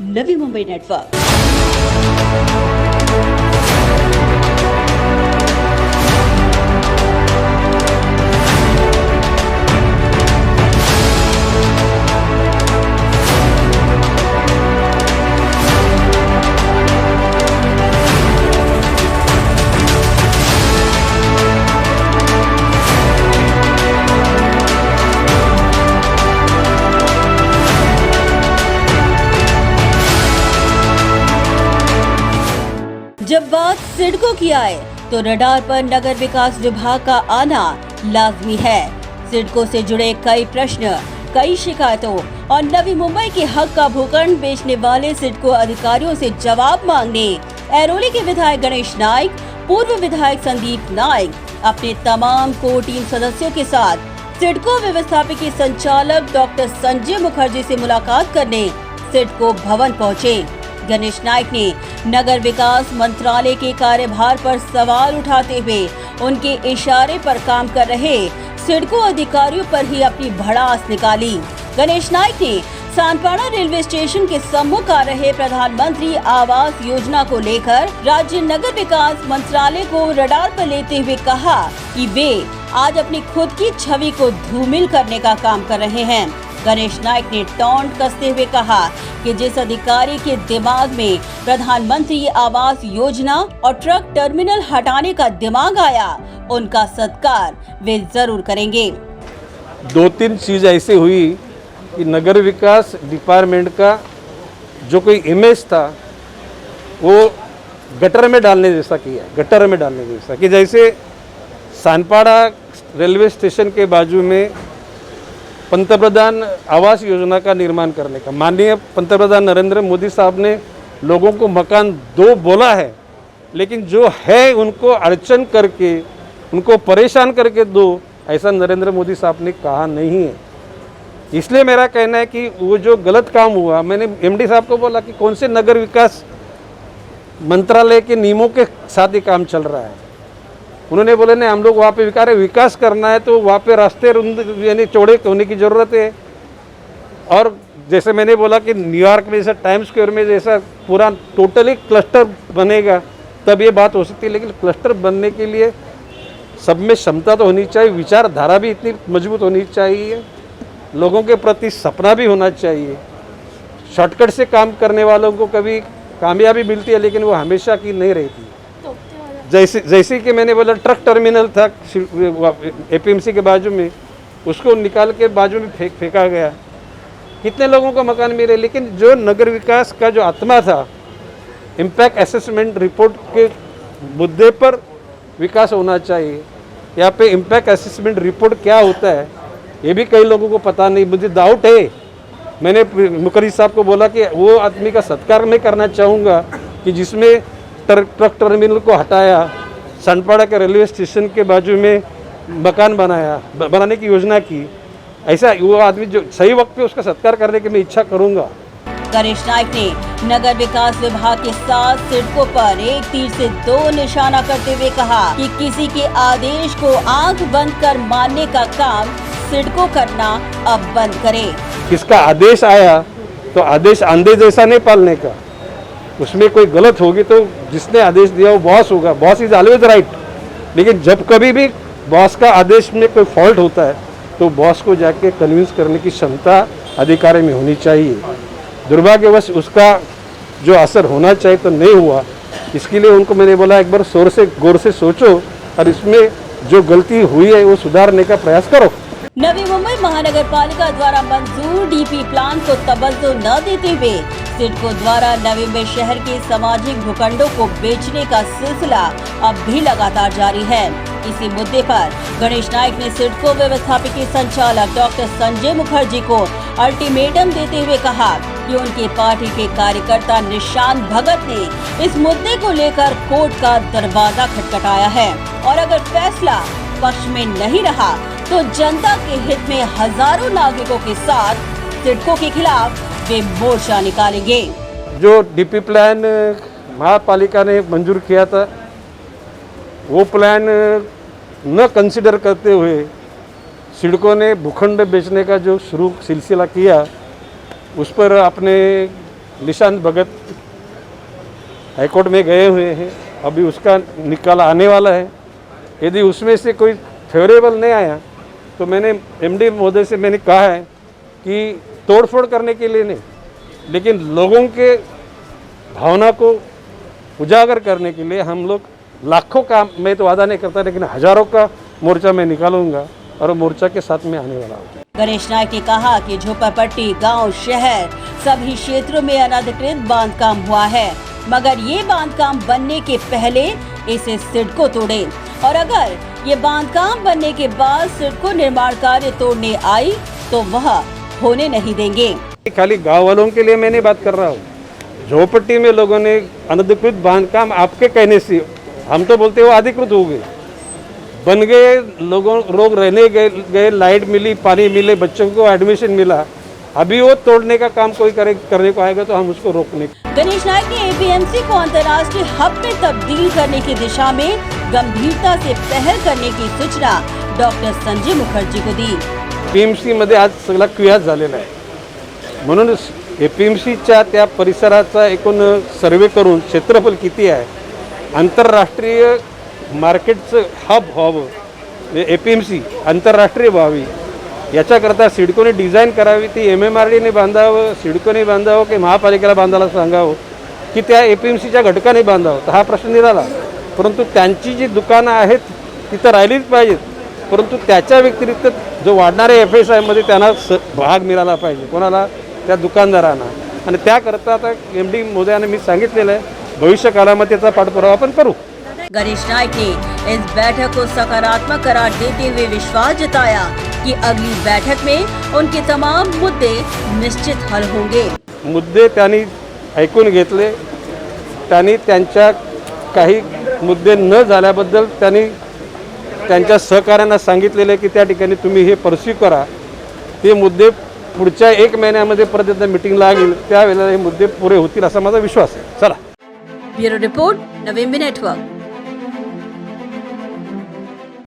Navi Mumbai network. जब बात सिडको की आए तो रडार पर नगर विकास विभाग का आना लाजमी है। सिडको से जुड़े कई प्रश्न, कई शिकायतों और नवी मुंबई के हक का भूखंड बेचने वाले सिडको अधिकारियों से जवाब मांगने ऐरोली के विधायक गणेश नाइक, पूर्व विधायक संदीप नाइक अपने तमाम कोर टीम सदस्यों के साथ सिडको व्यवस्थापकीय संचालक डॉक्टर संजय मुखर्जी से मुलाकात करने सिडको भवन पहुँचे। गणेश नाइक ने नगर विकास मंत्रालय के कार्यभार पर सवाल उठाते हुए उनके इशारे पर काम कर रहे सिडको अधिकारियों पर ही अपनी भड़ास निकाली। गणेश नाइक ने सानपाड़ा रेलवे स्टेशन के सम्मुख आ रहे प्रधानमंत्री आवास योजना को लेकर राज्य नगर विकास मंत्रालय को रडार पर लेते हुए कहा कि वे आज अपनी खुद की छवि को धूमिल करने का काम कर रहे हैं। गणेश नाइक ने टॉन्ट कसते हुए कहा कि जिस अधिकारी के दिमाग में प्रधानमंत्री आवास योजना और ट्रक टर्मिनल हटाने का दिमाग आया, उनका सत्कार वे जरूर करेंगे। दो तीन चीज ऐसी हुई कि नगर विकास डिपार्टमेंट का जो कोई इमेज था वो गटर में डालने जैसा किया, गटर में डालने जैसा कि जैसे सानपाड़ा रेलवे स्टेशन के बाजू में पंतप्रधान आवास योजना का निर्माण करने का माननीय पंतप्रधान नरेंद्र मोदी साहब ने लोगों को मकान दो बोला है, लेकिन जो है उनको अड़चन करके, उनको परेशान करके दो, ऐसा नरेंद्र मोदी साहब ने कहा नहीं है। इसलिए मेरा कहना है कि वो जो गलत काम हुआ, मैंने एमडी साहब को बोला कि कौन से नगर विकास मंत्रालय के नियमों के साथ ये काम चल रहा है। उन्होंने बोले नहीं, हम लोग वहाँ पे विकास करना है तो वहाँ पे रास्ते यानी चौड़े होने की ज़रूरत है। और जैसे मैंने बोला कि न्यूयॉर्क में जैसा टाइम स्क्वायर में जैसा पूरा टोटली क्लस्टर बनेगा तब ये बात हो सकती है, लेकिन क्लस्टर बनने के लिए सब में क्षमता तो होनी चाहिए, विचारधारा भी इतनी मजबूत होनी चाहिए, लोगों के प्रति सपना भी होना चाहिए। शॉर्टकट से काम करने वालों को कभी कामयाबी मिलती है, लेकिन वो हमेशा की नहीं रहती। जैसे कि मैंने बोला ट्रक टर्मिनल था एपीएमसी के बाजू में, उसको निकाल के बाजू में फेंका गया, कितने लोगों को मकान मिले। लेकिन जो नगर विकास का जो आत्मा था, इम्पैक्ट असेसमेंट रिपोर्ट के मुद्दे पर विकास होना चाहिए। यहाँ पे इम्पैक्ट असेसमेंट रिपोर्ट क्या होता है ये भी कई लोगों को पता नहीं, मुझे डाउट है। मैंने मुखर्जी साहब को बोला कि वो आदमी का सत्कार मैं करना चाहूँगा कि जिसमें ट्रक टर्मिनल को हटाया, सानपाड़ा के रेलवे स्टेशन के बाजू में मकान बनाने की योजना की, ऐसा वो आदमी जो सही वक्त पे उसका सत्कार करने की मैं इच्छा करूँगा। गणेश नाइक ने नगर विकास विभाग के साथ सिडको पर एक तीर से दो निशाना करते हुए कहा कि किसी के आदेश को आंख बंद कर मानने का काम सिडको करना अब बंद करे। किसका आदेश आया तो आदेश आंधे जैसा नहीं पालने का, उसमें कोई गलत होगी तो जिसने आदेश दिया वो बॉस होगा, बॉस इज ऑलवेज राइट। लेकिन जब कभी भी बॉस का आदेश में कोई फॉल्ट होता है तो बॉस को जाके कन्विंस करने की क्षमता अधिकारी में होनी चाहिए। दुर्भाग्यवश उसका जो असर होना चाहिए तो नहीं हुआ। इसके लिए उनको मैंने बोला एक बार गौर से सोचो और इसमें जो गलती हुई है वो सुधारने का प्रयास करो। नवी मुंबई महानगर पालिका द्वारा मंजूर डीपी प्लान को तवज्जो न देते हुए सिडको द्वारा नवी मुंबई शहर के सामाजिक भूखंडों को बेचने का सिलसिला अब भी लगातार जारी है। इसी मुद्दे पर गणेश नाइक ने सिडको व्यवस्थापकीय संचालक डॉक्टर संजय मुखर्जी को अल्टीमेटम देते हुए कहा कि उनकी पार्टी के कार्यकर्ता निशांत भगत ने इस मुद्दे को लेकर कोर्ट का दरवाजा खटखटाया है और अगर फैसला पक्ष में नहीं रहा तो जनता के हित में हजारों नागरिकों के साथ सिडको के खिलाफ वे मोर्चा निकालेंगे। जो डीपी प्लान महापालिका ने मंजूर किया था वो प्लान न कंसिडर करते हुए सिडको ने भूखंड बेचने का जो शुरू सिलसिला किया उस पर आपने निशांत भगत हाईकोर्ट में गए हुए हैं, अभी उसका निकाल आने वाला है। यदि उसमें से कोई फेवरेबल नहीं आया तो मैंने एमडी महोदय से मैंने कहा है कि तोड़फोड़ करने के लिए नहीं, लेकिन लोगों के भावना को उजागर करने के लिए हम लोग लाखों का, मैं तो वादा नहीं करता, लेकिन हजारों का मोर्चा मैं निकालूंगा और मोर्चा के साथ में आने वाला हूँ। गणेश नायक ने कहा कि झोपड़पट्टी, गांव, शहर सभी क्षेत्रों में अनधिकृत बांधकाम हुआ है, मगर ये बांधकाम बनने के पहले इसे सिडको तोड़े और अगर ये बांधकाम बनने के बाद सिडको निर्माण कार्य तोड़ने आई तो वह होने नहीं देंगे। खाली गाँव वालों के लिए मैं नहीं बात कर रहा हूँ, झोपड़पट्टी में लोगों ने अनधिकृत बांधकाम आपके कहने से, हम तो बोलते हो अधिकृत हो गए, बन गए, लोग रहने गए, लाइट मिली, पानी मिले, बच्चों को एडमिशन मिला, अभी वो तोड़ने का काम कोई करने को आएगा तो हम उसको रोकने। गणेश नायक ने एपीएमसी को अंतर्राष्ट्रीय हब में तब्दील करने की दिशा में गंभीरता से पहल करने की सूचना डॉक्टर संजय मुखर्जी को दी। एपीएमसी मध्ये आज सगळा क्रियाच झालेला आहे, म्हणून एपीएमसीच्या त्या परिसराचा एकूण सर्वे करून क्षेत्रफळ किती आहे, आंतरराष्ट्रीय मार्केटचं हब व्हावं, एपीएमसी आंतरराष्ट्रीय व्हावी, याच्याकरता सिडकोने डिझाईन करावी, ती MMRDने बांधावं, सिडकोने बांधावं की महापालिकेला बांधायला सांगावं की त्या एपीएमसीच्या घटकाने बांधावं, तर हा प्रश्न निराला। परंतु त्यांची जी दुकानं आहेत तिथं राहिलीच पाहिजेत, परंतु त्याच्या व्यतिरिक्त जो वाढणारे FSI मध्ये त्यांना भाग मिळाला पाहिजे, कोणाला, त्या दुकानदारांना, आणि त्याकरता आता MD महोदयाने मी सांगितलेलं आहे भविष्य काळामध्ये त्याचा पाठपुरावा आपण करू। गणेश नायक ने इस बैठक को सकारात्मक करार देते हुए विश्वास जताया कि अगली बैठक में उनके तमाम मुद्दे निश्चित हल होंगे। मुद्दे त्यांनी ऐकून घेतले, त्यांनी त्यांच्या काही मुद्दे न झाल्याबद्दल त्यांनी त्यांच्या सहकाऱ्यांना सांगितलेले की त्या ठिकाणी तुम्ही हे परस्यू करा, ते मुद्दे पुढच्या 1 महिन्यामध्ये परत एकदा मीटिंग लागेल, त्यावेळेला हे मुद्दे पुरे होतील असा माझा विश्वास आहे। चला, ब्युरो रिपोर्ट, नवीन नेटवर्क।